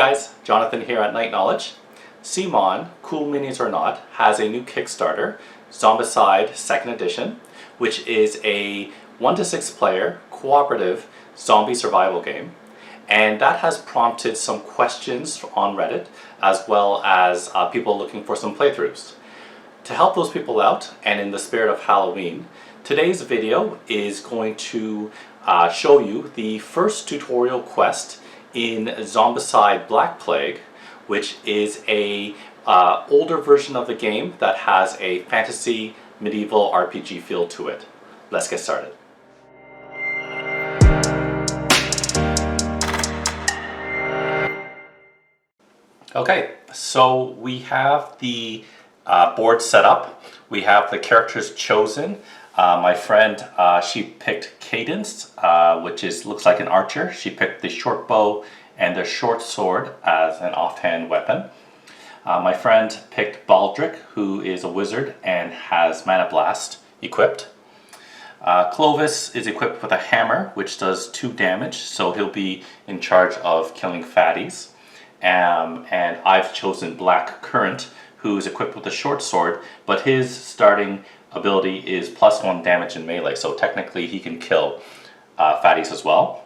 guys, Jonathan here at Night Knowledge. CMON, Cool Minis or Not, has a new Kickstarter, Zombicide 2nd Edition, which is a 1 to 6 player cooperative zombie survival game. And that has prompted some questions on Reddit, as well as people looking for some playthroughs. To help those people out, and in the spirit of Halloween, today's video is going to show you the first tutorial quest in Zombicide Black Plague, which is a older version of the game that has a fantasy medieval RPG feel to it. Let's get started. Okay, so we have the board set up. We have the characters chosen. My friend, she picked Cadence, which looks like an archer. She picked the short bow and the short sword as an offhand weapon. My friend picked Baldric, who is a wizard and has Mana Blast equipped. Clovis is equipped with a hammer, which does 2 damage, so he'll be in charge of killing fatties. And I've chosen Black Current, who is equipped with a short sword, but his starting ability is +1 damage in melee, so technically he can kill fatties as well.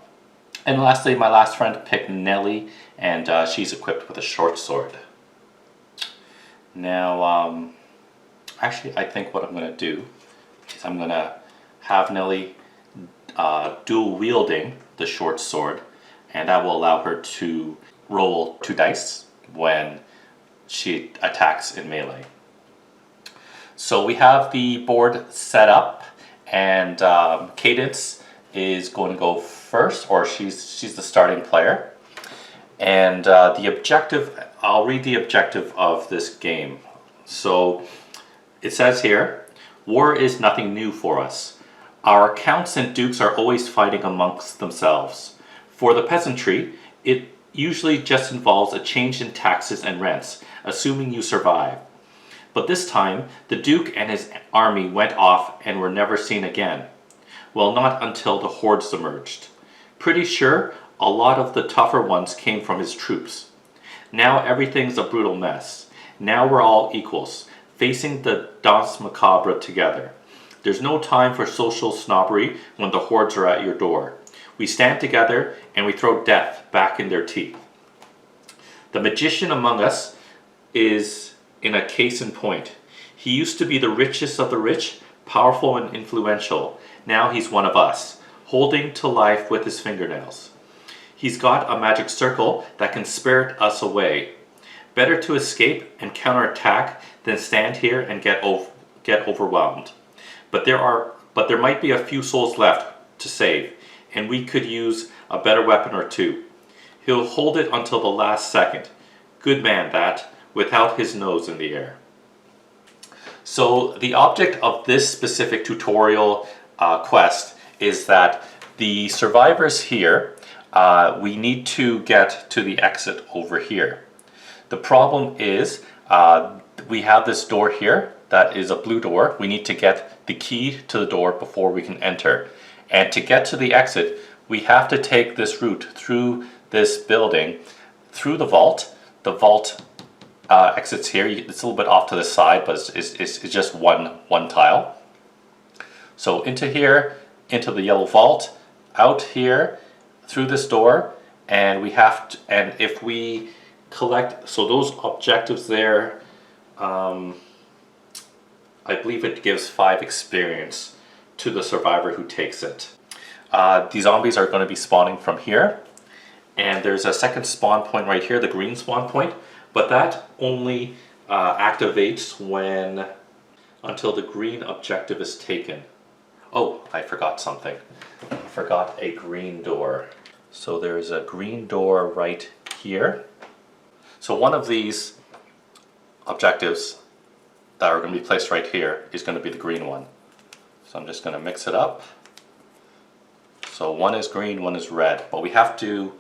And lastly, my last friend picked Nelly, and she's equipped with a short sword. Now, actually, I think what I'm going to do is I'm going to have Nelly dual wielding the short sword, and that will allow her to roll 2 dice when she attacks in melee. So we have the board set up, and Cadence is going to go first, or she's the starting player. And the objective, I'll read the objective of this game. So it says here, war is nothing new for us. Our counts and dukes are always fighting amongst themselves. For the peasantry, it usually just involves a change in taxes and rents, assuming you survive. But this time, the Duke and his army went off and were never seen again. Well, not until the hordes emerged. Pretty sure a lot of the tougher ones came from his troops. Now everything's a brutal mess. Now we're all equals, facing the Danse Macabre together. There's no time for social snobbery when the hordes are at your door. We stand together and we throw death back in their teeth. The magician among us is in a case in point. He used to be the richest of the rich, powerful and influential. Now he's one of us, holding to life with his fingernails. He's got a magic circle that can spirit us away. Better to escape and counterattack than stand here and get overwhelmed. But there might be a few souls left to save, and we could use a better weapon or two. He'll hold it until the last second. Good man, that, without his nose in the air. So the object of this specific tutorial quest is that the survivors here, we need to get to the exit over here. The problem is we have this door here that is a blue door. We need to get the key to the door before we can enter. And to get to the exit, we have to take this route through this building, through the vault. The vault exits here. It's a little bit off to the side, but it's just one tile. So into here, into the yellow vault, out here, through this door, and we have to, and if we collect, so those objectives there, I believe it gives 5 experience to the survivor who takes it. The zombies are going to be spawning from here, and there's a second spawn point right here, the green spawn point, but that only activates until the green objective is taken. Oh, I forgot something. I forgot a green door. So there's a green door right here. So one of these objectives that are going to be placed right here is going to be the green one. So I'm just going to mix it up. So one is green, one is red, but we have to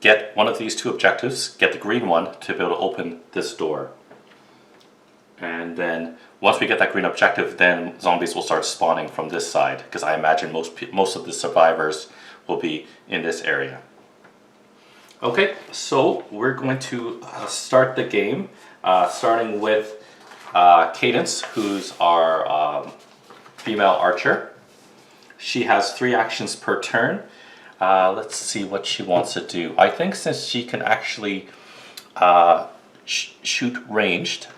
get one of these 2 objectives, get the green one to be able to open this door. And then once we get that green objective, then zombies will start spawning from this side, because I imagine most of the survivors will be in this area. Okay, so we're going to start the game, starting with Cadence, who's our female archer. She has 3 actions per turn. Let's see what she wants to do. I think since she can actually shoot ranged,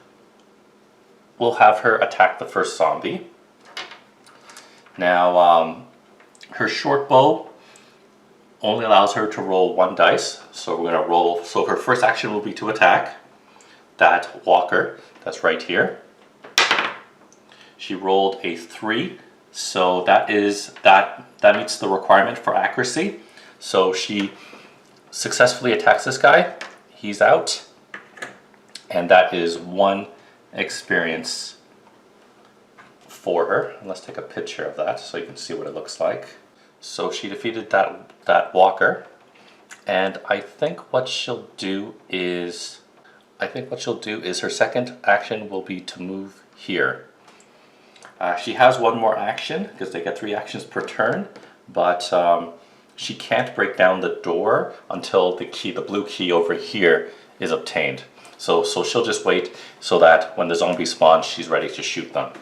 we'll have her attack the first zombie. Now, her short bow only allows her to roll 1 dice. So we're going to roll, so her first action will be to attack that walker that's right here. She rolled a 3, so that meets the requirement for accuracy. So she successfully attacks this guy. He's out, and that is 1 experience for her. And let's take a picture of that so you can see what it looks like. So she defeated that walker, and I think what she'll do is her second action will be to move here. She has 1 more action because they get 3 actions per turn, but she can't break down the door until the blue key over here is obtained. So she'll just wait so that when the zombies spawn, she's ready to shoot them.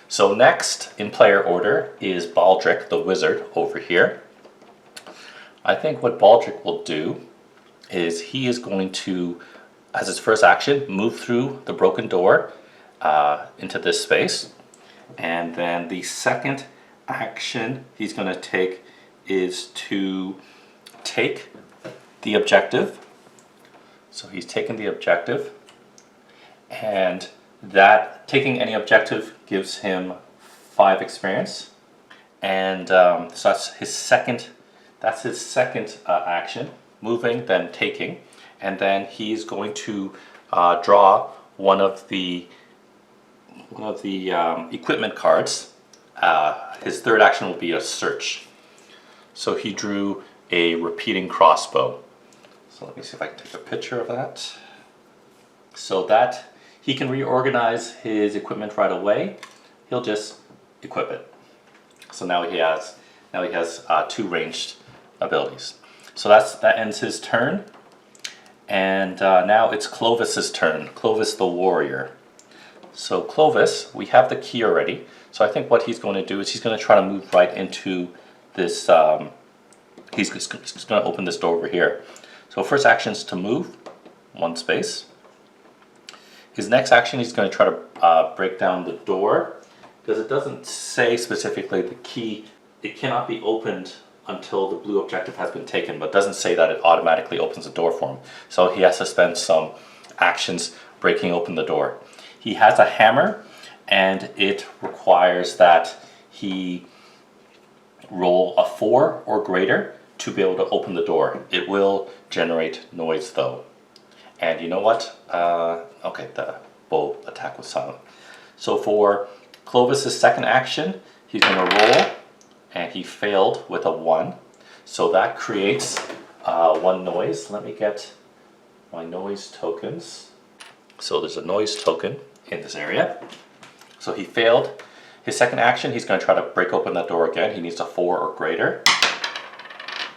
So next in player order is Baldric the wizard over here. I think what Baldric will do is he is going to, as his first action, move through the broken door into this space. And then the second action he's going to take is to take the objective. So he's taken the objective, and that taking any objective gives him 5 experience, and so that's his second action, moving then taking, and then he's going to draw one of the equipment cards. His third action will be a search. So he drew a repeating crossbow. So let me see if I can take a picture of that. So that he can reorganize his equipment right away. He'll just equip it. So now he has 2 ranged abilities. So that ends his turn. And now it's Clovis's turn. Clovis the warrior. So Clovis, we have the key already. So I think what he's going to do is he's going to try to move right into this. He's going to open this door over here. So first action is to move 1 space. His next action, he's going to try to break down the door, because it doesn't say specifically the key. It cannot be opened until the blue objective has been taken, but doesn't say that it automatically opens the door for him. So he has to spend some actions breaking open the door. He has a hammer, and it requires that he roll a 4 or greater to be able to open the door. It will generate noise though. And you know what? Okay, the bow attack was silent. So for Clovis's second action, he's going to roll, and he failed with a 1. So that creates 1 noise. Let me get my noise tokens. So there's a noise token in this area. So he failed. His second action, he's going to try to break open that door again. He needs a 4 or greater.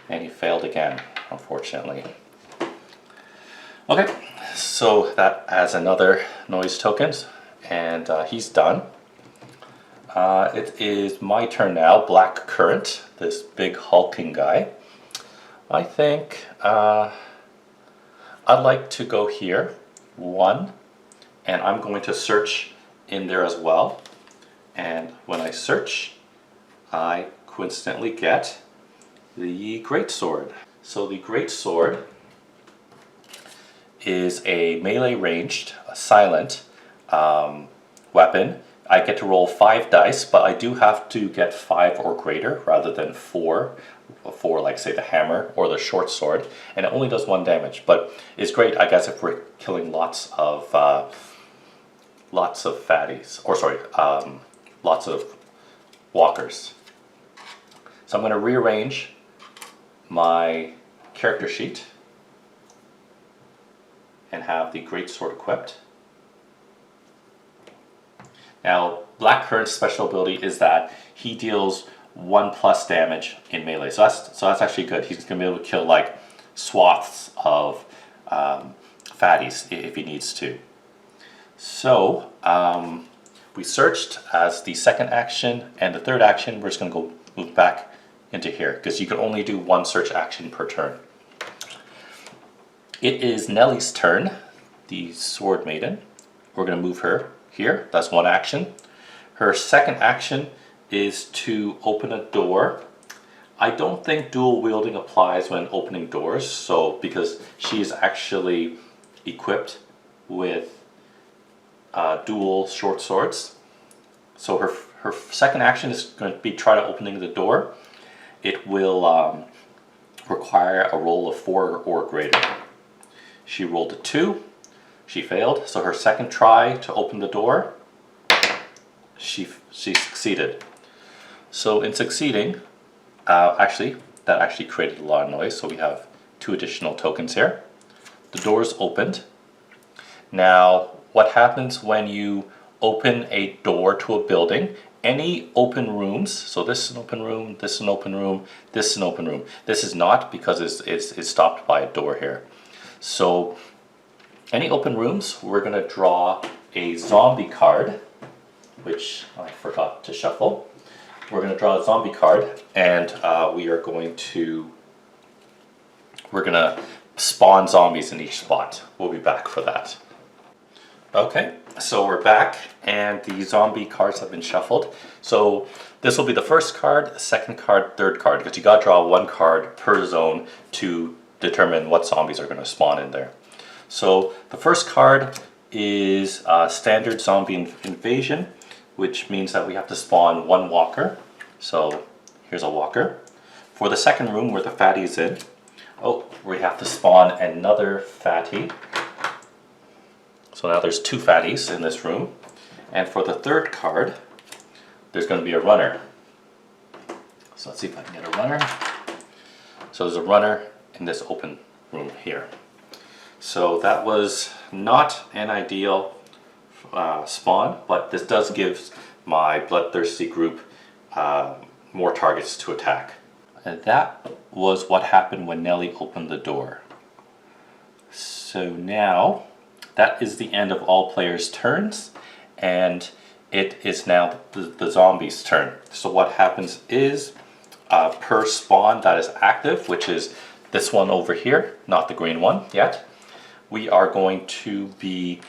And he failed again, unfortunately. Okay, so that adds another noise tokens, and he's done. It is my turn now. Black Current, this big hulking guy. I think I'd like to go here, 1, and I'm going to search in there as well. And when I search, I coincidentally get the Greatsword. So the Greatsword is a melee ranged, silent weapon. I get to roll 5 dice, but I do have to get 5 or greater rather than 4 for, like, say, the hammer or the short sword, and it only does 1 damage. But it's great, I guess, if we're killing lots of fatties, or sorry, lots of walkers. So I'm going to rearrange my character sheet and have the Greatsword equipped. Now, Black Current's special ability is that he deals 1+ damage in melee. So that's actually good. He's going to be able to kill like swaths of fatties if he needs to. So we searched as the second action, and the third action we're just going to go move back into here because you can only do one search action per turn. It is Nellie's turn, the Sword Maiden. We're going to move her here. That's one action. Her second action is to open a door. I don't think dual wielding applies when opening doors, so because she is actually equipped with dual short swords. So her second action is going to be try to opening the door. It will require a roll of 4 or greater. She rolled a 2. She failed. So her second try to open the door, she succeeded. So in succeeding, actually that actually created a lot of noise. So we have 2 additional tokens here. The door's opened. Now, what happens when you open a door to a building? Any open rooms, so this is an open room, this is an open room, this is an open room. This is not because it's stopped by a door here. So any open rooms, we're going to draw a zombie card, which I forgot to shuffle. We're going to draw a zombie card, and we're going to spawn zombies in each spot. We'll be back for that. Okay, so we're back, and the zombie cards have been shuffled. So this will be the first card, second card, third card, because you got to draw 1 card per zone to determine what zombies are going to spawn in there. So the first card is standard zombie invasion, which means that we have to spawn 1 walker. So here's a walker. For the second room where the fatty is in, we have to spawn another fatty. So now there's 2 fatties in this room. And for the third card, there's going to be a runner. So let's see if I can get a runner. So there's a runner in this open room here. So that was not an ideal spawn, but this does give my bloodthirsty group more targets to attack. And that was what happened when Nellie opened the door. So now that is the end of all players' turns, and it is now the zombie's turn. So what happens is per spawn that is active, which is this one over here, not the green one yet, we are going to be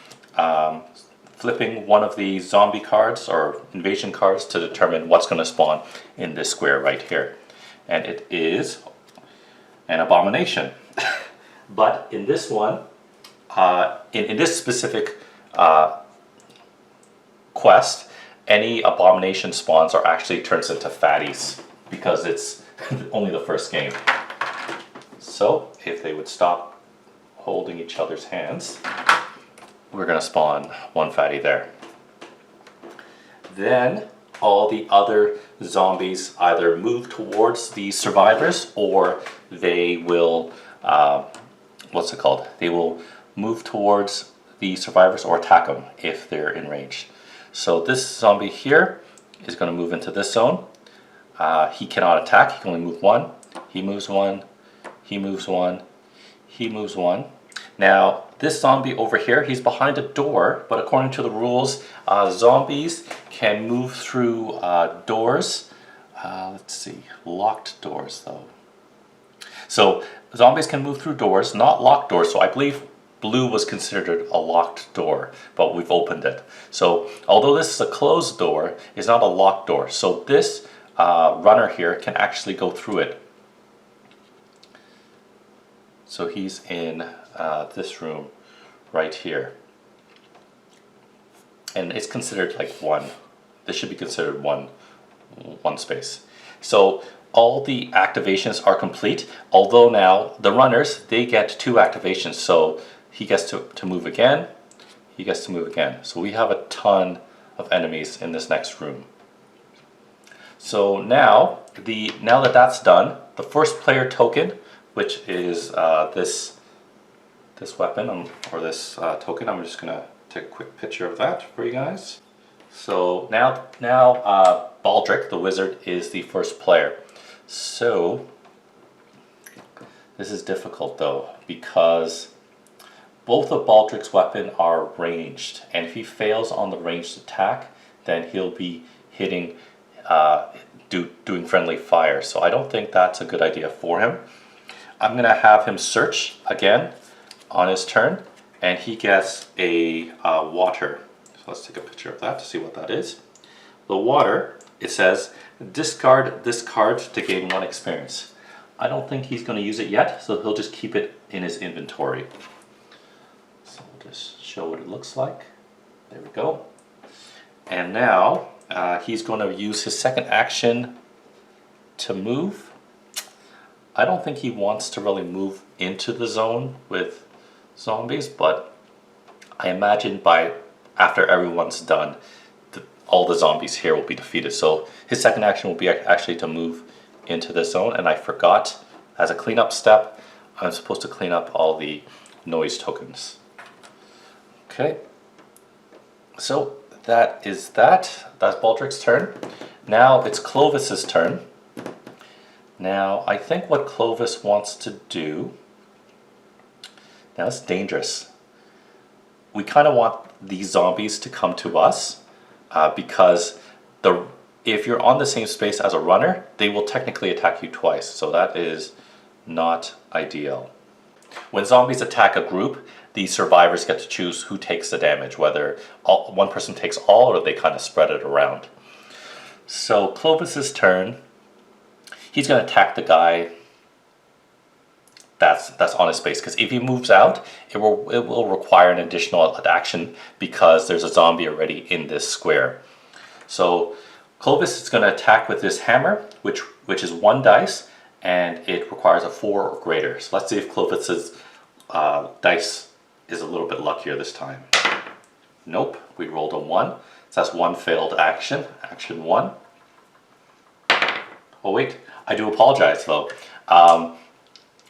flipping one of the zombie cards or invasion cards to determine what's going to spawn in this square right here. And it is an abomination. But in this one, in this specific quest, any abomination spawns are actually turns into fatties because it's only the first game. So if they would stop holding each other's hands, we're going to spawn 1 fatty there. Then all the other zombies either move towards the survivors, or they will, they will move towards the survivors or attack them if they're in range. So this zombie here is going to move into this zone. He cannot attack, he can only move 1. He moves 1, he moves 1, he moves 1. Now this zombie over here, he's behind a door, but according to the rules, zombies can move through doors. Let's see, locked doors though. So zombies can move through doors, not locked doors. So I believe blue was considered a locked door, but we've opened it. So although this is a closed door, it's not a locked door. So this runner here can actually go through it. So he's in this room right here. And it's considered like 1. This should be considered one space. So all the activations are complete, although now the runners, they get 2 activations. So he gets to move again, he gets to move again. So we have a ton of enemies in this next room. So now that that's done, the first player token, which is this weapon or this token, I'm just gonna take a quick picture of that for you guys. So now Baldric, the wizard, is the first player. So This is difficult though, because both of Baldric's weapon are ranged, and if he fails on the ranged attack, then he'll be hitting, doing friendly fire. So I don't think that's a good idea for him. I'm gonna have him search again on his turn, and he gets a water. So let's take a picture of that to see what that is. The water, it says, discard this card to gain 1 experience. I don't think he's going to use it yet, so he'll just keep it in his inventory. So we'll just show what it looks like. There we go. And now he's going to use his second action to move. I don't think he wants to really move into the zone with zombies, but I imagine after everyone's done, all the zombies here will be defeated. So his second action will be actually to move into the zone, and I forgot, as a cleanup step, I'm supposed to clean up all the noise tokens. Okay, so that's Baldric's turn. Now it's Clovis's turn. Now I think what Clovis wants to do, now it's dangerous. We kind of want these zombies to come to us, because if you're on the same space as a runner, they will technically attack you twice, so that is not ideal. When zombies attack a group, the survivors get to choose who takes the damage, whether one person takes all or they kind of spread it around. So Clovis's turn, he's going to attack the guy that's on his space, because if he moves out, it will require an additional action because there's a zombie already in this square. So Clovis is going to attack with this hammer, which is 1 dice, and it requires a 4 or greater. So let's see if Clovis's dice is a little bit luckier this time. Nope, we rolled a 1. So that's 1 failed action. Action 1. Oh wait, I do apologize though.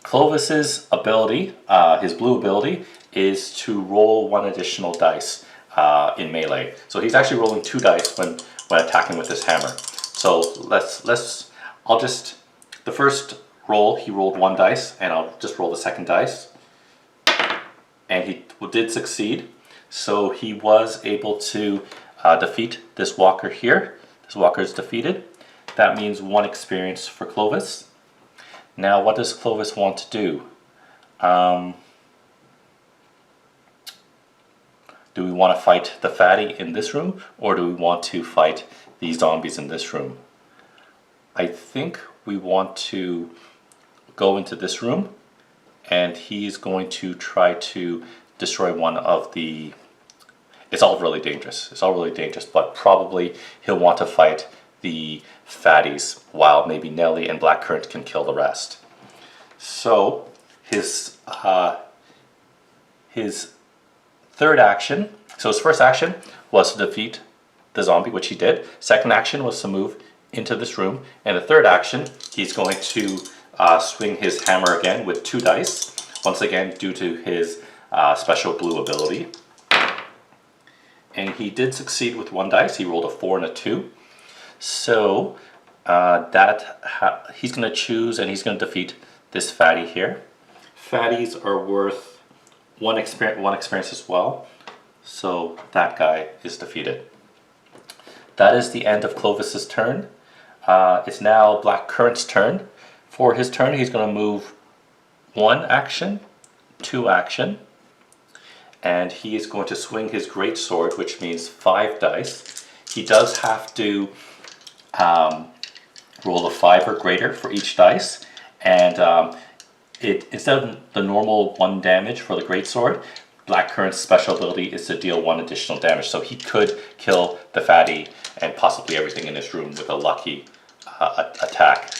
Clovis's ability, his blue ability, is to roll 1 additional dice in melee. So he's actually rolling 2 dice when attacking with this hammer. So the first roll he rolled 1 dice, and I'll just roll the second dice. And he did succeed. So he was able to defeat this walker here. This walker is defeated. That means 1 experience for Clovis. Now what does Clovis want to do? Do we want to fight the fatty in this room, or do we want to fight these zombies in this room? I think we want to go into this room, and he's going to try to destroy one of the... It's all really dangerous. It's all really dangerous, but probably he'll want to fight the fatties, while maybe Nelly and Blackcurrant can kill the rest. So his third action, so his first action was to defeat the zombie, which he did. Second action was to move into this room, and the third action, he's going to swing his hammer again with 2 dice, once again due to his special blue ability. And he did succeed with 1 dice. He rolled a 4 and a 2. So he's going to choose, and he's going to defeat this fatty here. Fatties are worth 1 experience as well. So that guy is defeated. That is the end of Clovis's turn. It's now Blackcurrant's turn. For his turn, he's going to move 1 action, 2 action, and he is going to swing his great sword, which means 5 dice. He does have to roll a 5 or greater for each dice, and instead of the normal 1 damage for the greatsword, Blackcurrant's special ability is to deal 1 additional damage. So he could kill the fatty and possibly everything in this room with a lucky attack.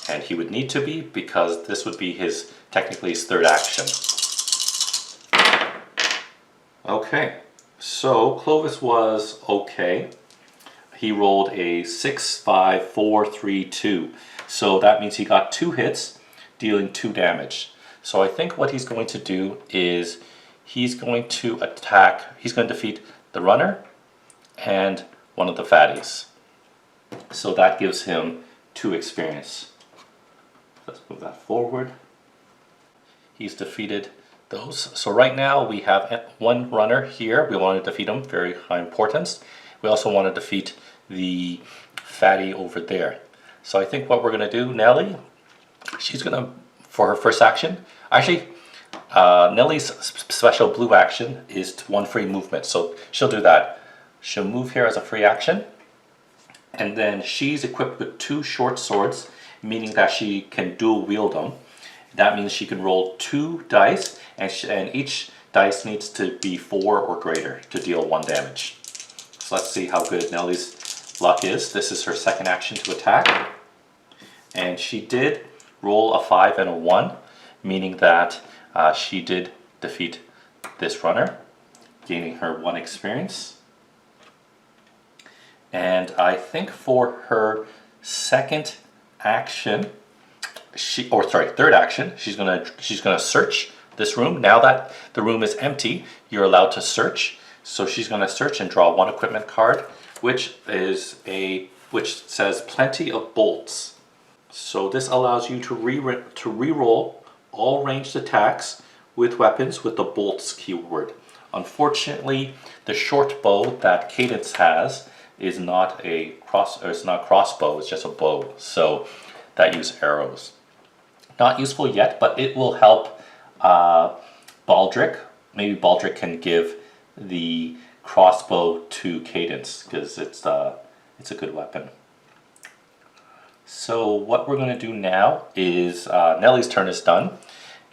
And he would need to be, because this would be technically his third action. Okay, so Clovis was okay. He rolled a 6, 5, 4, 3, 2. So that means he got 2 hits, dealing 2 damage. So I think what he's going to do is he's going to defeat the runner and one of the fatties. So that gives him 2 experience. Let's move that forward. he's defeated those. So right now we have one runner here. We want to defeat him, very high importance. We also want to defeat the fatty over there. So I think what we're going to do, Nelly, she's going to, for her first action, actually, Nelly's special blue action is one free movement. So she'll do that. She'll move here as a free action. And then she's equipped with 2 short swords, meaning that she can dual wield them. That means she can roll 2 dice, and each dice needs to be 4 or greater to deal 1 damage. So let's see how good Nelly's luck is. This is her second action to attack. And she did roll a 5 and a 1, meaning that she did defeat this runner, gaining her 1 experience. And I think for her second action, third action, she's gonna search this room. Now that the room is empty, you're allowed to search. So she's gonna search and draw 1 equipment card, which says plenty of bolts. So this allows you to re-roll all ranged attacks with weapons with the bolts keyword. Unfortunately, the short bow that Cadence has is not crossbow, it's just a bow. So that use arrows. Not useful yet, but it will help Baldric. Maybe Baldric can give the crossbow to Cadence because it's a good weapon. So what we're going to do now is Nelly's turn is done,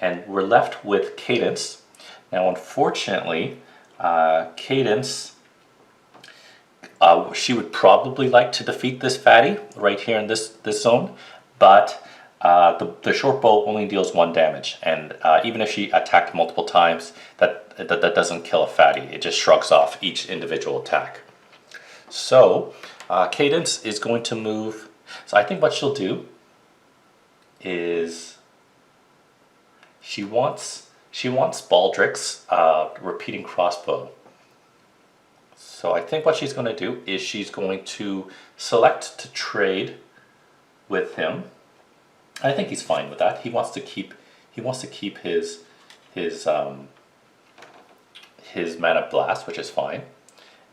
and we're left with Cadence. Now, unfortunately, Cadence, she would probably like to defeat this fatty right here in this zone, but the short bow only deals 1 damage, and even if she attacked multiple times, that doesn't kill a fatty. It just shrugs off each individual attack. So Cadence is going to move. So I think what she'll do is she wants Baldric's repeating crossbow. So I think what she's going to do is she's going to select to trade with him. I think he's fine with that. He wants to keep his mana blast, which is fine,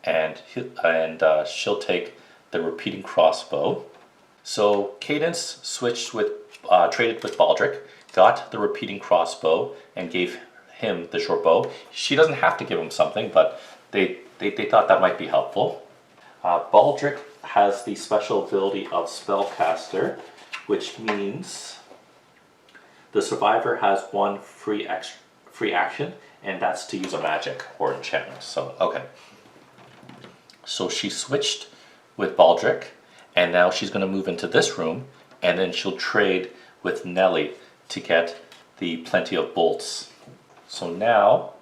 and she'll take the repeating crossbow. So Cadence traded with Baldric, got the repeating crossbow, and gave him the short bow. She doesn't have to give him something, but they thought that might be helpful. Baldric has the special ability of Spellcaster, which means the survivor has 1 free action, and that's to use a magic or enchantment. So, okay. So she switched with Baldric, and now she's going to move into this room, and then she'll trade with Nelly to get the plenty of bolts. So now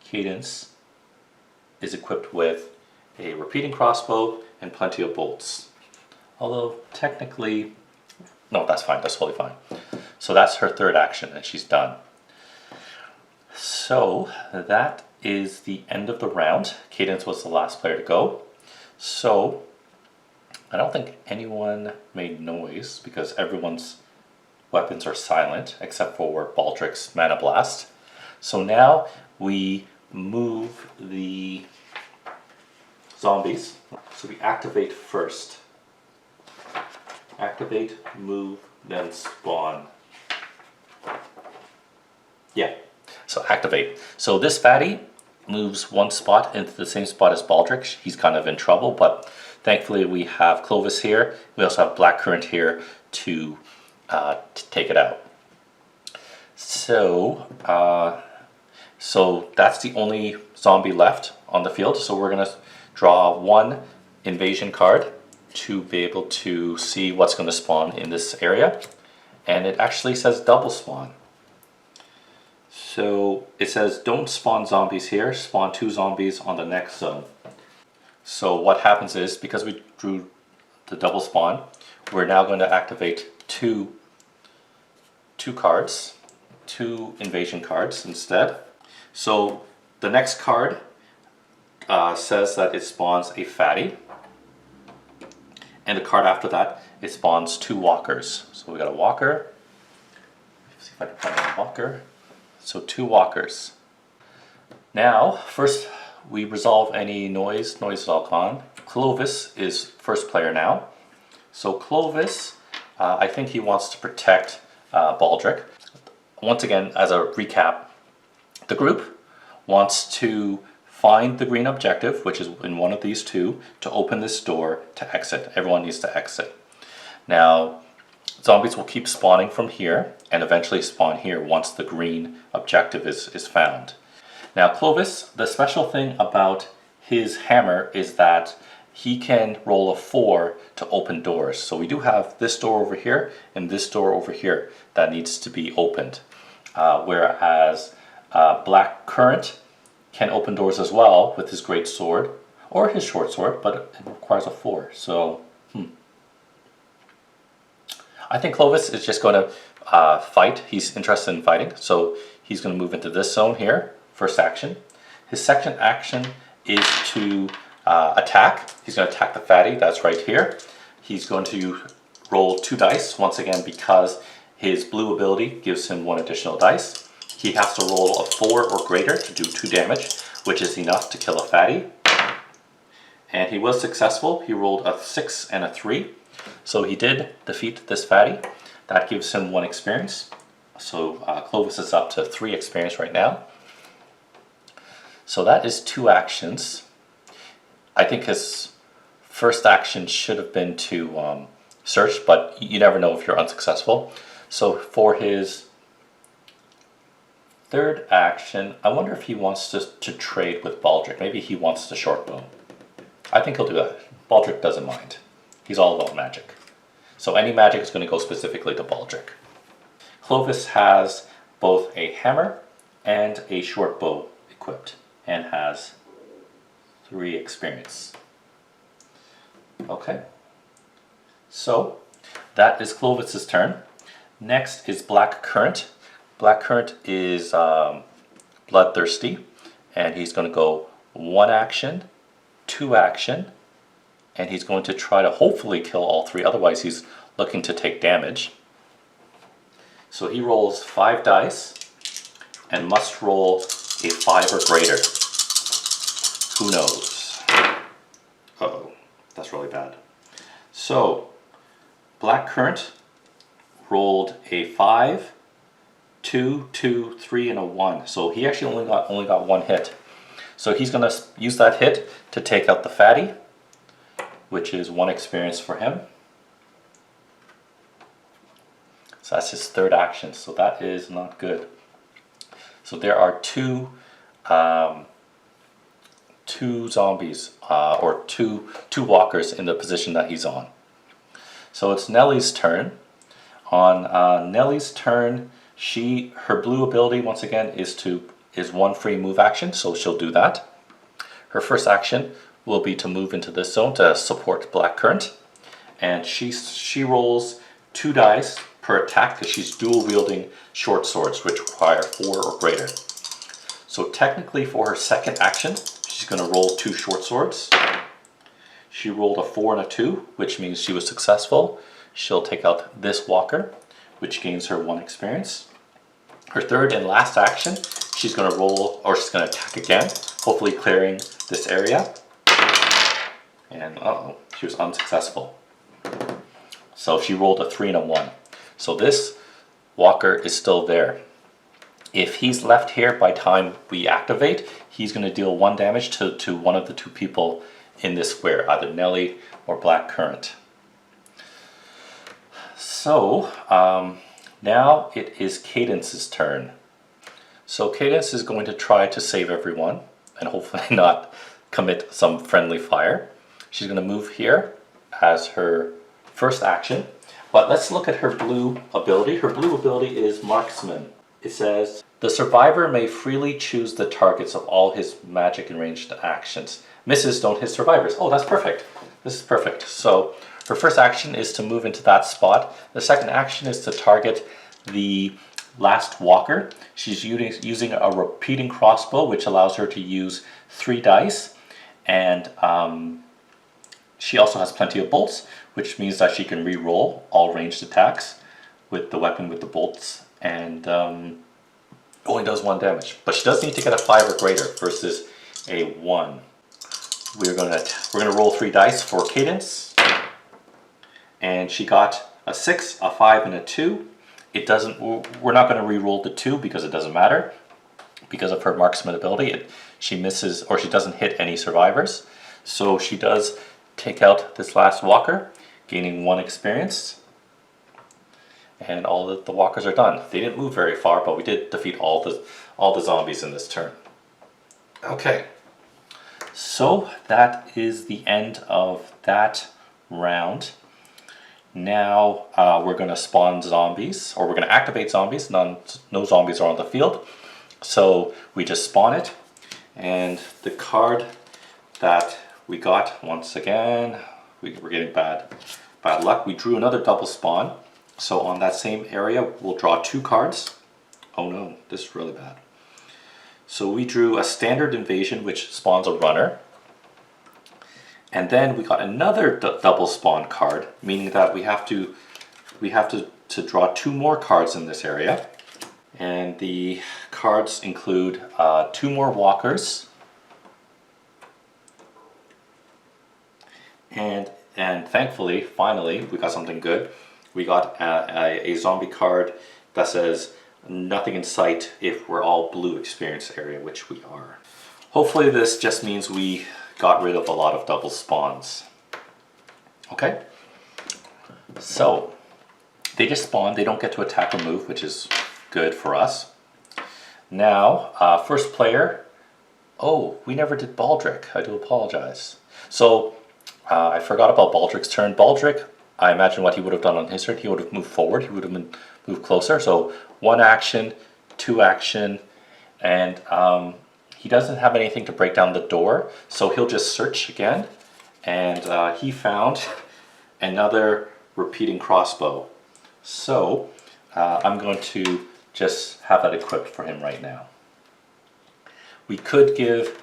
Cadence is equipped with a repeating crossbow and plenty of bolts. Although technically, no, that's fine, that's totally fine. So that's her third action, and she's done. So that is the end of the round. Cadence was the last player to go. So I don't think anyone made noise because everyone's weapons are silent except for Baldric's Mana Blast. So now we move the zombies. So we activate first. Activate, move, then spawn. Yeah, so activate. So this fatty moves 1 spot into the same spot as Baldric. He's kind of in trouble, but thankfully we have Clovis here. We also have Blackcurrant here to take it out. So, so that's the only zombie left on the field. So we're gonna draw 1 invasion card to be able to see what's going to spawn in this area, and it actually says double spawn. So it says don't spawn zombies here, spawn 2 zombies on the next zone. So what happens is, because we drew the double spawn, we're now going to activate two cards, 2 invasion cards instead. So the next card says that it spawns a fatty, and the card after that, it spawns 2 walkers. So we got a walker, See if I can find a walker. So 2 walkers. Now, first we resolve any noise. Noise is all gone. Clovis is first player now. So Clovis, I think he wants to protect Baldric. Once again, as a recap, the group wants to find the green objective, which is in one of these 2, to open this door to exit. Everyone needs to exit. Now, zombies will keep spawning from here and eventually spawn here once the green objective is found. Now Clovis, the special thing about his hammer is that he can roll a 4 to open doors. So we do have this door over here and this door over here that needs to be opened. Whereas Black Current can open doors as well with his great sword or his short sword, but it requires a 4. So I think Clovis is just going to fight. He's interested in fighting, so he's going to move into this zone here. First action. His second action is to attack. He's going to attack the fatty that's right here. He's going to roll 2 dice once again because his blue ability gives him 1 additional dice. He has to roll a 4 or greater to do 2 damage, which is enough to kill a fatty. And he was successful. He rolled a 6 and a 3. So he did defeat this fatty. That gives him 1 experience. So Clovis is up to 3 experience right now. So that is 2 actions. I think his first action should have been to search, but you never know if you're unsuccessful. So for his third action, I wonder if he wants to trade with Baldric. Maybe he wants the short bow. I think he'll do that. Baldric doesn't mind. He's all about magic. So any magic is going to go specifically to Baldric. Clovis has both a hammer and a short bow equipped and has 3 experience. Okay. So that is Clovis's turn. Next is Black Current. Black Current is bloodthirsty, and he's going to go 1 action, 2 action, and he's going to try to hopefully kill all 3, otherwise he's looking to take damage. So he rolls 5 dice and must roll a 5 or greater. Who knows? Uh-oh, that's really bad. So Black Current rolled a 5, 2, 2, 3, and a 1. So he actually only got 1 hit. So he's going to use that hit to take out the fatty, which is 1 experience for him. So that's his third action. So that is not good. So there are 2 zombies or two walkers in the position that he's on. So it's Nellie's turn. On Nellie's turn, her blue ability once again is 1 free move action, so she'll do that. Her first action will be to move into this zone to support Black Current, and she rolls 2 dice per attack because she's dual wielding short swords, which require 4 or greater. So technically for her second action, she's going to roll 2 short swords. She rolled a 4 and a 2, which means she was successful. She'll take out this walker, which gains her 1 experience. Her third and last action, she's going to roll, or she's going to attack again, hopefully clearing this area. And she was unsuccessful. So she rolled a 3 and a 1. So this walker is still there. If he's left here by time we activate, he's going to deal 1 damage to one of the 2 people in this square, either Nellie or Black Current. So now it is Cadence's turn. So Cadence is going to try to save everyone and hopefully not commit some friendly fire. She's going to move here as her first action. But let's look at her blue ability. Her blue ability is Marksman. It says, the survivor may freely choose the targets of all his magic and ranged actions. Misses don't hit survivors. Oh, that's perfect. This is perfect. So her first action is to move into that spot. The second action is to target the last walker. She's using a repeating crossbow, which allows her to use 3 dice. And she also has plenty of bolts, which means that she can re-roll all ranged attacks with the weapon with the bolts and only does 1 damage. But she does need to get a 5 or greater versus a 1. We're gonna roll 3 dice for Cadence, and she got a 6, a 5, and a 2. It doesn't. We're not going to re-roll the 2 because it doesn't matter. Because of her marksman ability, she misses or she doesn't hit any survivors. So she does take out this last walker, gaining 1 experience. And all the walkers are done. They didn't move very far, but we did defeat all the zombies in this turn. Okay, so that is the end of that round. Now we're going to spawn zombies, or we're going to activate zombies. No zombies are on the field, so we just spawn it. And the card that we got, once again, we're getting bad luck. We drew another double spawn. So on that same area, we'll draw 2 cards. Oh no, this is really bad. So we drew a standard invasion, which spawns a runner. And then we got another double spawn card, meaning that we have to draw 2 more cards in this area. And the cards include 2 more walkers. And thankfully, finally, we got something good. We got a zombie card that says nothing in sight if we're all blue experience area, which we are. Hopefully this just means we got rid of a lot of double spawns. Okay, so they just spawn, they don't get to attack or move, which is good for us. Now, first player, oh, we never did Baldric, I do apologize. So, I forgot about Baldric's turn. Baldric, I imagine what he would have done on his turn, he would have moved forward, he would have moved closer. So 1 action, 2 action, and he doesn't have anything to break down the door, so he'll just search again. And he found another repeating crossbow. So I'm going to just have that equipped for him right now. We could give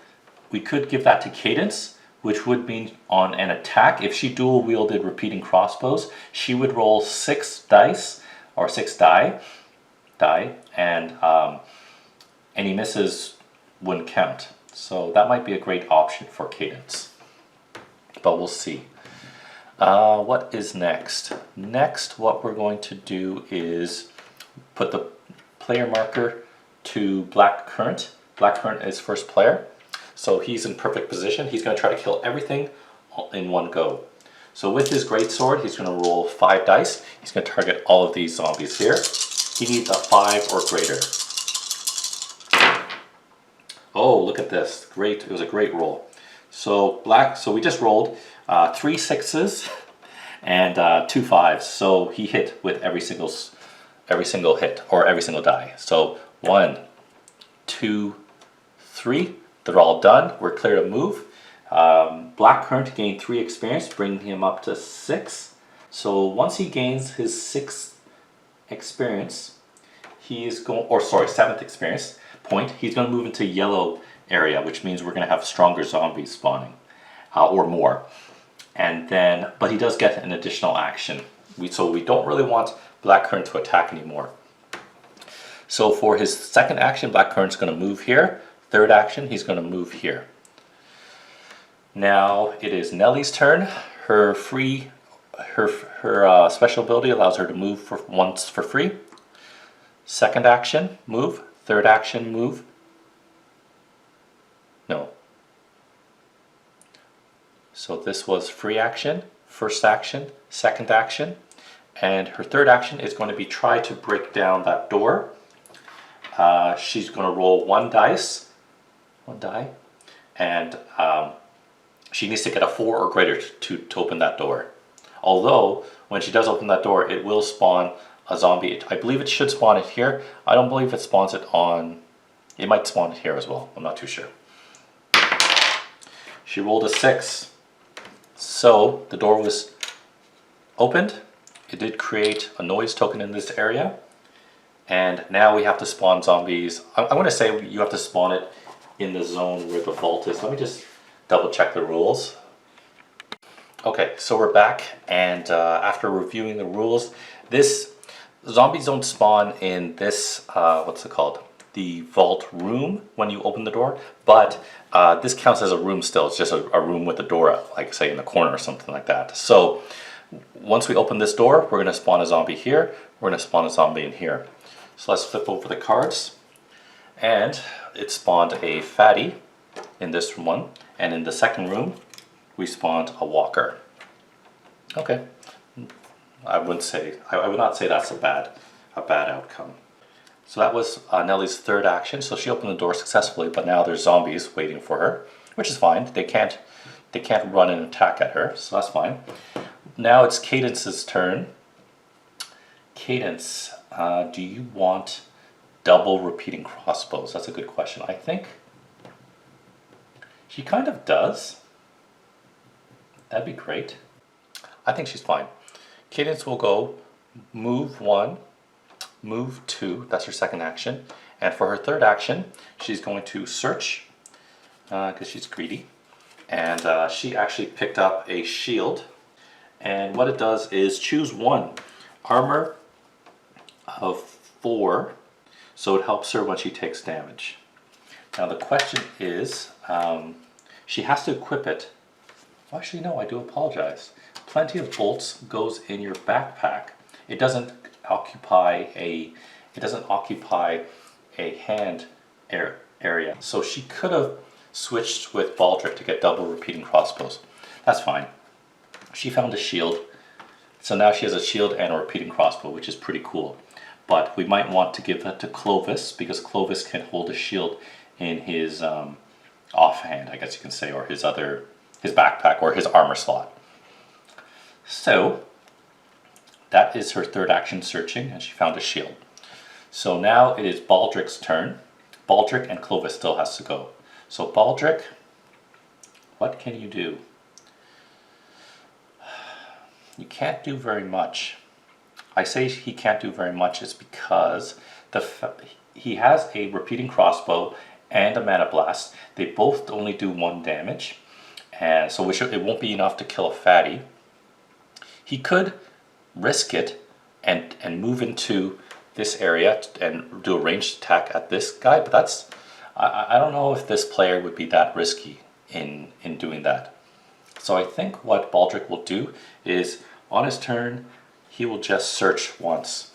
that to Cadence, which would mean on an attack, if she dual wielded repeating crossbows, she would roll 6 dice, or 6 die, and any misses wouldn't count. So that might be a great option for Cadence, but we'll see. What is next? Next, what we're going to do is put the player marker to Black Current. Black Current is first player. So he's in perfect position. He's going to try to kill everything in one go. So with his greatsword, he's going to roll 5 dice. He's going to target all of these zombies here. He needs a 5 or greater. Oh, look at this. Great. It was a great roll. So we just rolled 3 6s and 2 5s. So he hit with every single hit, or every single die. So 1, 2, 3. They're all done. We're clear to move. Black Current gained 3 experience, bringing him up to 6. So once he gains his 6th experience, he's going, or sorry, 7th experience point, he's going to move into yellow area, which means we're going to have stronger zombies spawning, or more. And then, but he does get an additional action. So we don't really want Black Current to attack anymore. So for his 2nd action, Black Current's going to move here. 3rd action, he's going to move here. Now it is Nellie's turn. Her special ability allows her to move once for free. 2nd action, move. 3rd action, move. No. So this was free action, 1st action, 2nd action, and her 3rd action is going to be try to break down that door. She's going to roll 1 die, and she needs to get a 4 or greater to open that door. Although, when she does open that door, it will spawn a zombie. I believe it should spawn it here. I don't believe it spawns it on... It might spawn it here as well. I'm not too sure. She rolled a 6. So, the door was opened. It did create a noise token in this area. And now we have to spawn zombies. I want to say you have to spawn it in the zone where the vault is. Let me just double check the rules. Okay, so we're back, and after reviewing the rules, Zombies don't spawn in this, what's it called? The vault room when you open the door, but this counts as a room still. It's just a room with a door, like say in the corner or something like that. So once we open this door, we're going to spawn a zombie here. We're going to spawn a zombie in here. So let's flip over the cards. And it spawned a fatty in this one. And in the second room, we spawned a walker. Okay. I would not say that's a bad outcome. So that was Nellie's third action. So she opened the door successfully, but now there's zombies waiting for her, which is fine. They can't run and attack at her, so that's fine. Now it's Cadence's turn. Cadence, do you want double repeating crossbows? That's a good question. I think she kind of does. That'd be great. I think she's fine. Cadence will go move 1, move 2, that's her second action. And for her third action, she's going to search, because she's greedy. And she actually picked up a shield. And what it does is choose 1. Armor of 4, so it helps her when she takes damage. Now the question is, she has to equip it. Well, actually no, I do apologize. Plenty of bolts goes in your backpack. It doesn't occupy a hand area. So she could have switched with Baldric to get double repeating crossbows. That's fine. She found a shield. So now she has a shield and a repeating crossbow, which is pretty cool. But we might want to give that to Clovis, because Clovis can hold a shield in his offhand, I guess you can say, or his backpack or his armor slot. So that is her third action, searching, and she found a shield. So now it is Baldric's turn. Baldric and Clovis still has to go. So Baldric, what can you do? You can't do very much. I say he can't do very much is because he has a repeating crossbow and a mana blast. They both only do 1 damage, and so it won't be enough to kill a fatty. He could risk it and move into this area and do a ranged attack at this guy, but that's I don't know if this player would be that risky in doing that. So I think what Baldric will do is on his turn he will just search once,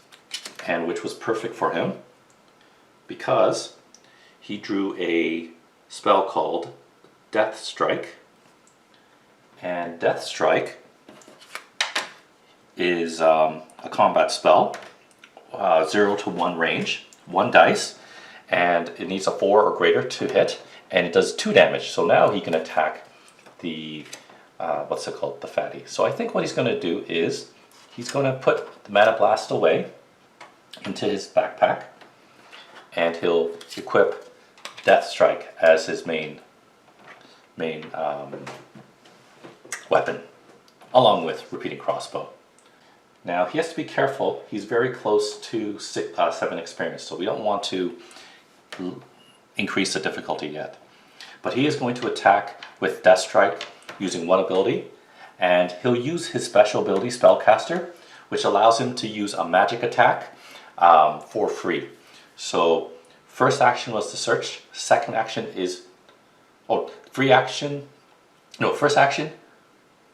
and which was perfect for him because he drew a spell called Death Strike, and Death Strike is a combat spell, 0 to 1 range, 1 dice, and it needs a 4 or greater to hit, and it does 2 damage. So now he can attack the what's it called, the fatty. So I think what he's going to do is he's going to put the mana blast away into his backpack, and he'll equip Death Strike as his main weapon, along with repeating crossbow. Now he has to be careful. He's very close to 7 experience, so we don't want to increase the difficulty yet. But he is going to attack with Death Strike using 1 ability, and he'll use his special ability, Spellcaster, which allows him to use a magic attack for free. So first action was to search, second action is, first action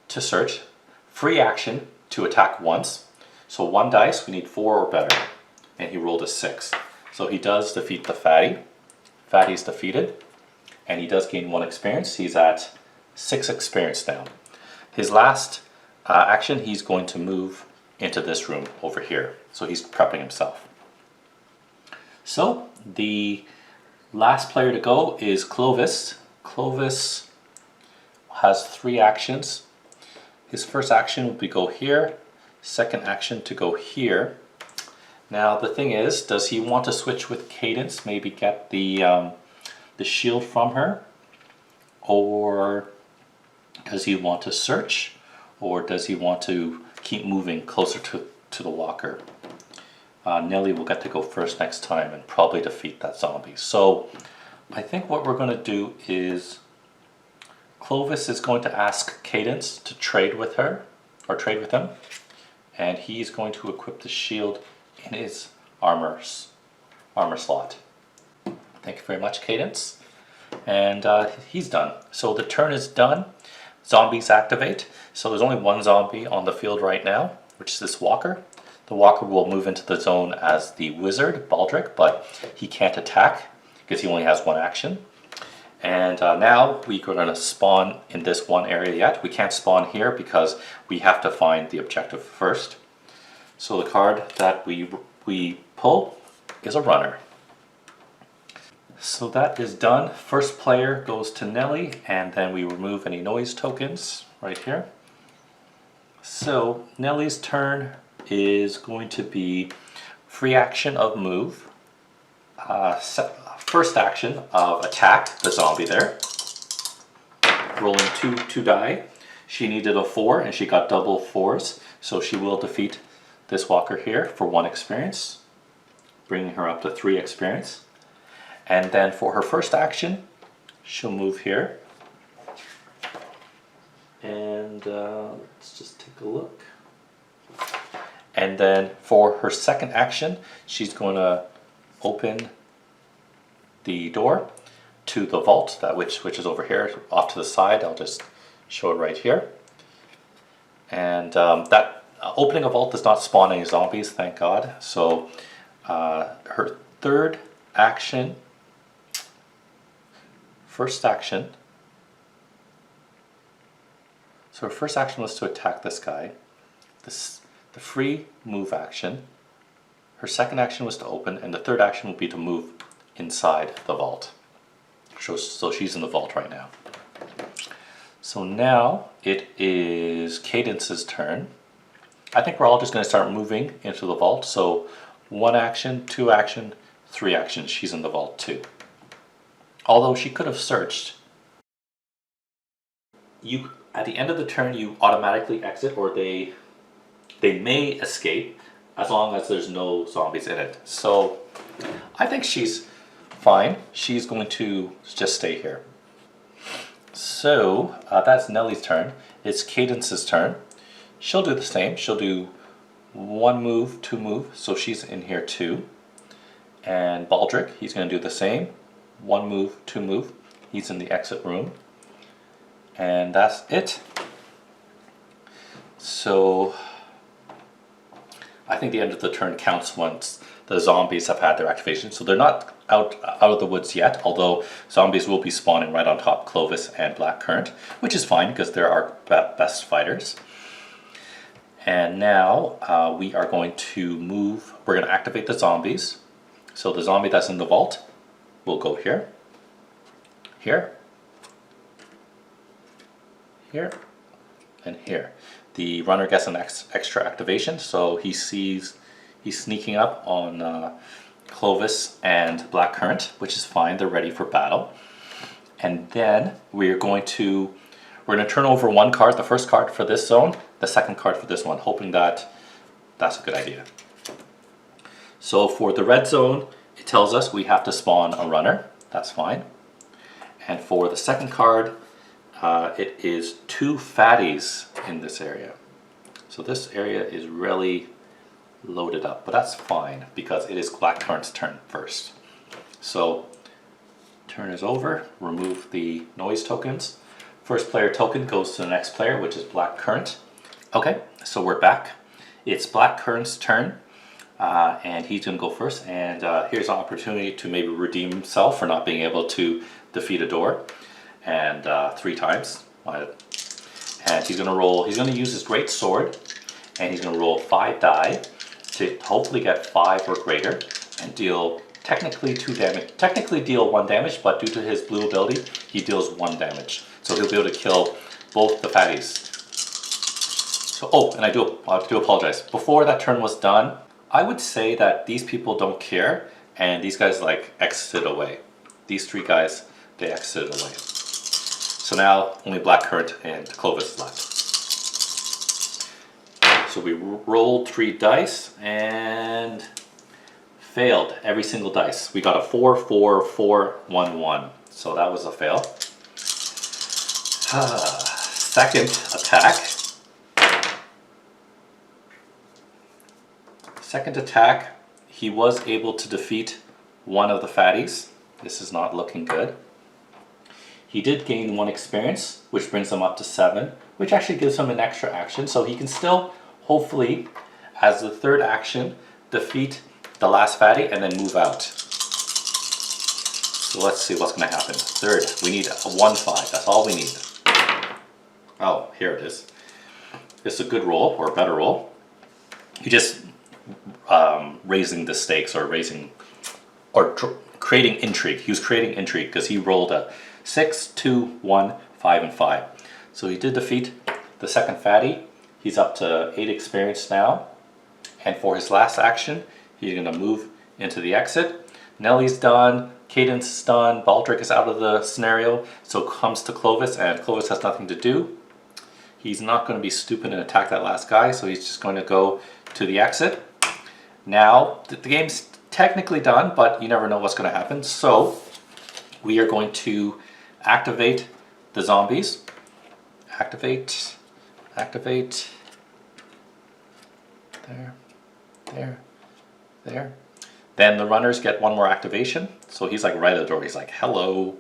to search, free action to attack once. So 1 dice, we need 4 or better, and he rolled a 6. So he does defeat the fatty. Fatty's defeated, and he does gain 1 experience. He's at 6 experience now. His last action, he's going to move into this room over here. So he's prepping himself. So the last player to go is Clovis. Clovis has 3 actions. His first action will be go here, second action to go here. Now the thing is, does he want to switch with Cadence, maybe get the shield from her? Or does he want to search? Or does he want to keep moving closer to the walker? Nelly will get to go first next time and probably defeat that zombie. So I think what we're going to do is Clovis is going to ask Cadence to trade with her, or trade with him, and he's going to equip the shield in his armor slot. Thank you very much, Cadence. And he's done. So the turn is done. Zombies activate. So there's only one zombie on the field right now, which is this walker. The walker will move into the zone as the wizard, Baldric, but he can't attack because he only has one action. And now we're going to spawn in this one area yet. We can't spawn here because we have to find the objective first. So the card that we pull is a runner. So that is done. First player goes to Nelly, and then we remove any noise tokens right here. So Nelly's turn is going to be free action of move, first action of attack the zombie there, rolling two die. She needed a 4 and she got double 4s, so she will defeat this walker here for 1 experience, bringing her up to 3 experience. And then for her first action, she'll move here. And let's just take a look. And then for her second action, she's going to open the door to the vault, which is over here off to the side. I'll just show it right here. And that opening a vault does not spawn any zombies, thank God. So her third action, first action. So her first action was to attack this guy. The free move action. Her second action was to open, and the third action will be to move inside the vault. So she's in the vault right now. So now it is Cadence's turn. I think we're all just going to start moving into the vault. So 1 action, 2 action, 3 actions. She's in the vault too. Although she could have searched. At the end of the turn, you automatically exit, or they may escape as long as there's no zombies in it. So I think she's fine. She's going to just stay here. So that's Nelly's turn. It's Cadence's turn. She'll do the same. She'll do 1 move, 2 move, so she's in here too. And Baldric, he's going to do the same. 1 move, 2 move. He's in the exit room. And that's it. So I think the end of the turn counts once the zombies have had their activation. So they're not out of the woods yet, although zombies will be spawning right on top Clovis and Blackcurrant, which is fine because they're our best fighters. And now we are going to move, we're going to activate the zombies. So the zombie that's in the vault will go here, here, here, and here. The runner gets an extra activation, so he's sneaking up on Clovis and Blackcurrant, which is fine, they're ready for battle. And then we're going to turn over 1 card, the first card for this zone, the second card for this one, hoping that that's a good idea. So for the red zone, it tells us we have to spawn a runner. That's fine. And for the second card, it is 2 fatties in this area. So this area is really loaded up, but that's fine because it is Blackcurrant's turn first. So turn is over, remove the noise tokens. First player token goes to the next player, which is Blackcurrant. Okay, so we're back. It's Blackcurrant's turn. And he's going to go first, and here's an opportunity to maybe redeem himself for not being able to defeat a door, and 3 times. And he's going to roll, he's going to use his great sword, and he's going to roll 5 die to hopefully get 5 or greater, and deal technically 2 damage, technically deal 1 damage, but due to his blue ability, he deals 1 damage. So he'll be able to kill both the fatties. So, oh, and I do apologize. Before that turn was done, I would say that these people don't care, and these guys like exited away. These 3 guys, they exited away. So now only Blackcurrant and Clovis is left. So we rolled 3 dice and failed every single dice. We got a 4, 4, 4, 1, 1. So that was a fail. Second attack. Second attack he was able to defeat one of the fatties. This is not looking good. He did gain 1 experience, which brings him up to 7, which actually gives him an extra action, so he can still, hopefully, as the 3rd action, defeat the last fatty and then move out. So let's see what's going to happen. 3rd, we need a 1-5, that's all we need. Oh, here it is. It's a good roll, or a better roll. You just raising the stakes, or creating intrigue. He was creating intrigue because he rolled a 6, 2, 1, 5, and 5. So he did defeat the 2nd fatty. He's up to 8 experience now. And for his last action, he's going to move into the exit. Nellie's done. Cadence is done. Baldric is out of the scenario. So it comes to Clovis, and Clovis has nothing to do. He's not going to be stupid and attack that last guy, so he's just going to go to the exit. Now, the game's technically done, but you never know what's going to happen. So we are going to activate the zombies. Activate. There. Then the runners get 1 more activation. So he's like right at the door. He's like, hello.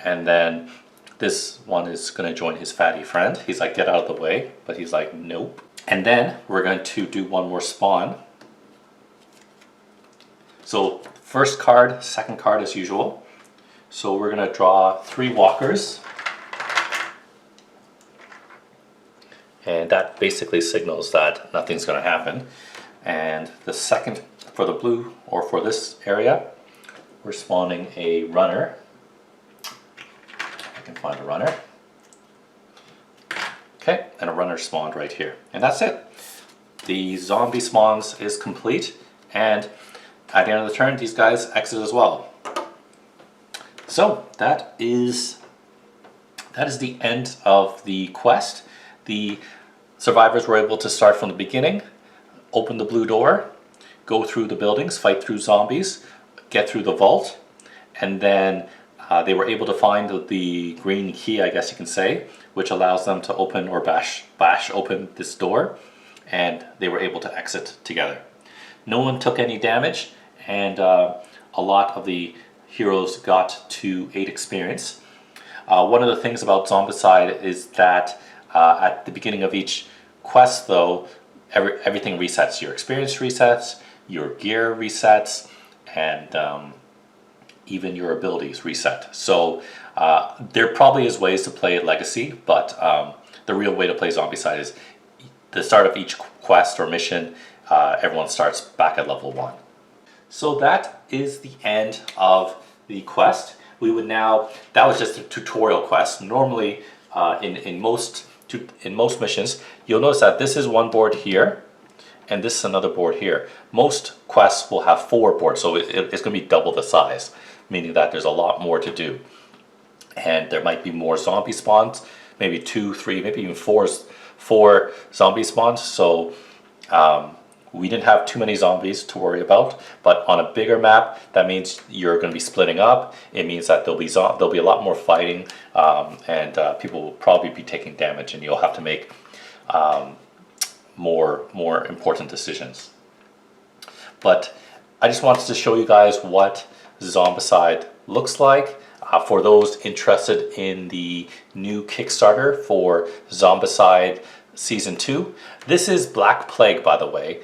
And then this one is going to join his fatty friend. He's like, get out of the way. But he's like, nope. And then we're going to do 1 more spawn. So 1st card, 2nd card as usual. So we're going to draw 3 walkers. And that basically signals that nothing's going to happen. And the 2nd, for the blue, or for this area, we're spawning a runner. I can find a runner. Okay, and a runner spawned right here. And that's it. The zombie spawns is complete. And at the end of the turn, these guys exit as well. So that is the end of the quest. The survivors were able to start from the beginning, open the blue door, go through the buildings, fight through zombies, get through the vault, and then they were able to find the green key, I guess you can say, which allows them to open or bash open this door, and they were able to exit together. No one took any damage, and a lot of the heroes got to 8 experience. One of the things about Zombicide is that at the beginning of each quest, though, everything resets. Your experience resets, your gear resets, and even your abilities reset. So there probably is ways to play it Legacy, but the real way to play Zombicide is the start of each quest or mission, everyone starts back at level 1. So that is the end of the quest. We would now, that was just a tutorial quest. Normally in most missions, you'll notice that this is one board here, and this is another board here. Most quests will have 4 boards, so it's going to be double the size, meaning that there's a lot more to do. And there might be more zombie spawns, maybe 2, 3, maybe even 4 zombie spawns. So we didn't have too many zombies to worry about, but on a bigger map, that means you're going to be splitting up. It means that there'll be a lot more fighting, and people will probably be taking damage, and you'll have to make more important decisions. But I just wanted to show you guys what Zombicide looks like. For those interested in the new Kickstarter for Zombicide Season 2. This is Black Plague, by the way.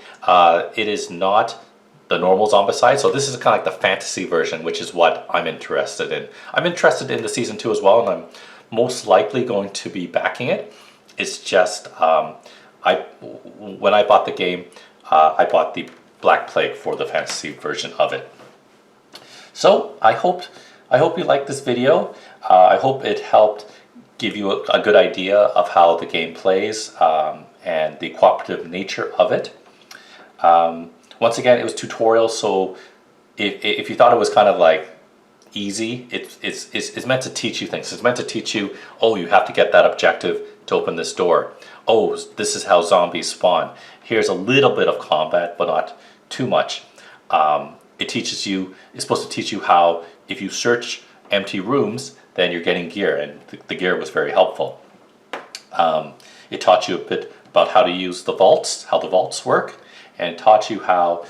It is not the normal Zombicide, so this is kind of like the fantasy version, which is what I'm interested in. I'm interested in the Season 2 as well, and I'm most likely going to be backing it. It's just, when I bought the game, I bought the Black Plague for the fantasy version of it. So I hope you liked this video. I hope it helped give you a good idea of how the game plays and the cooperative nature of it. Once again, it was tutorial, so if you thought it was kind of like easy, it's meant to teach you things. It's meant to teach you, oh, you have to get that objective to open this door. Oh, this is how zombies spawn. Here's a little bit of combat, but not too much. It's supposed to teach you how, if you search empty rooms, then you're getting gear, and the gear was very helpful. It taught you a bit about how to use the vaults, how the vaults work, and taught you how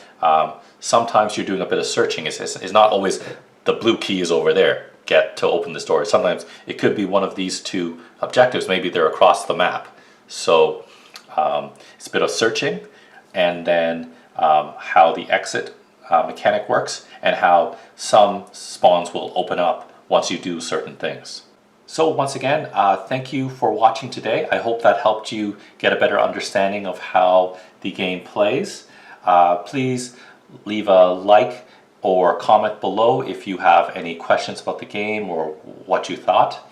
sometimes you're doing a bit of searching. It's not always the blue key is over there, get to open this door. Sometimes it could be one of these two objectives. Maybe they're across the map. So it's a bit of searching, and then how the exit mechanic works, and how some spawns will open up once you do certain things. So once again, thank you for watching today. I hope that helped you get a better understanding of how the game plays. Please leave a like or comment below if you have any questions about the game or what you thought.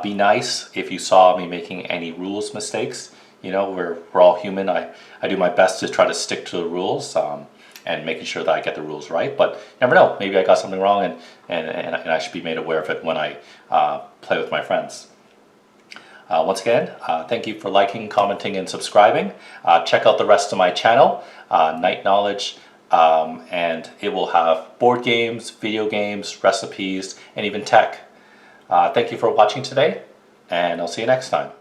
Be nice if you saw me making any rules mistakes. You know, we're all human. I do my best to try to stick to the rules and making sure that I get the rules right. But you never know, maybe I got something wrong and I should be made aware of it when I play with my friends. Once again, thank you for liking, commenting, and subscribing. Check out the rest of my channel, Night Knowledge, and it will have board games, video games, recipes, and even tech. Thank you for watching today, and I'll see you next time.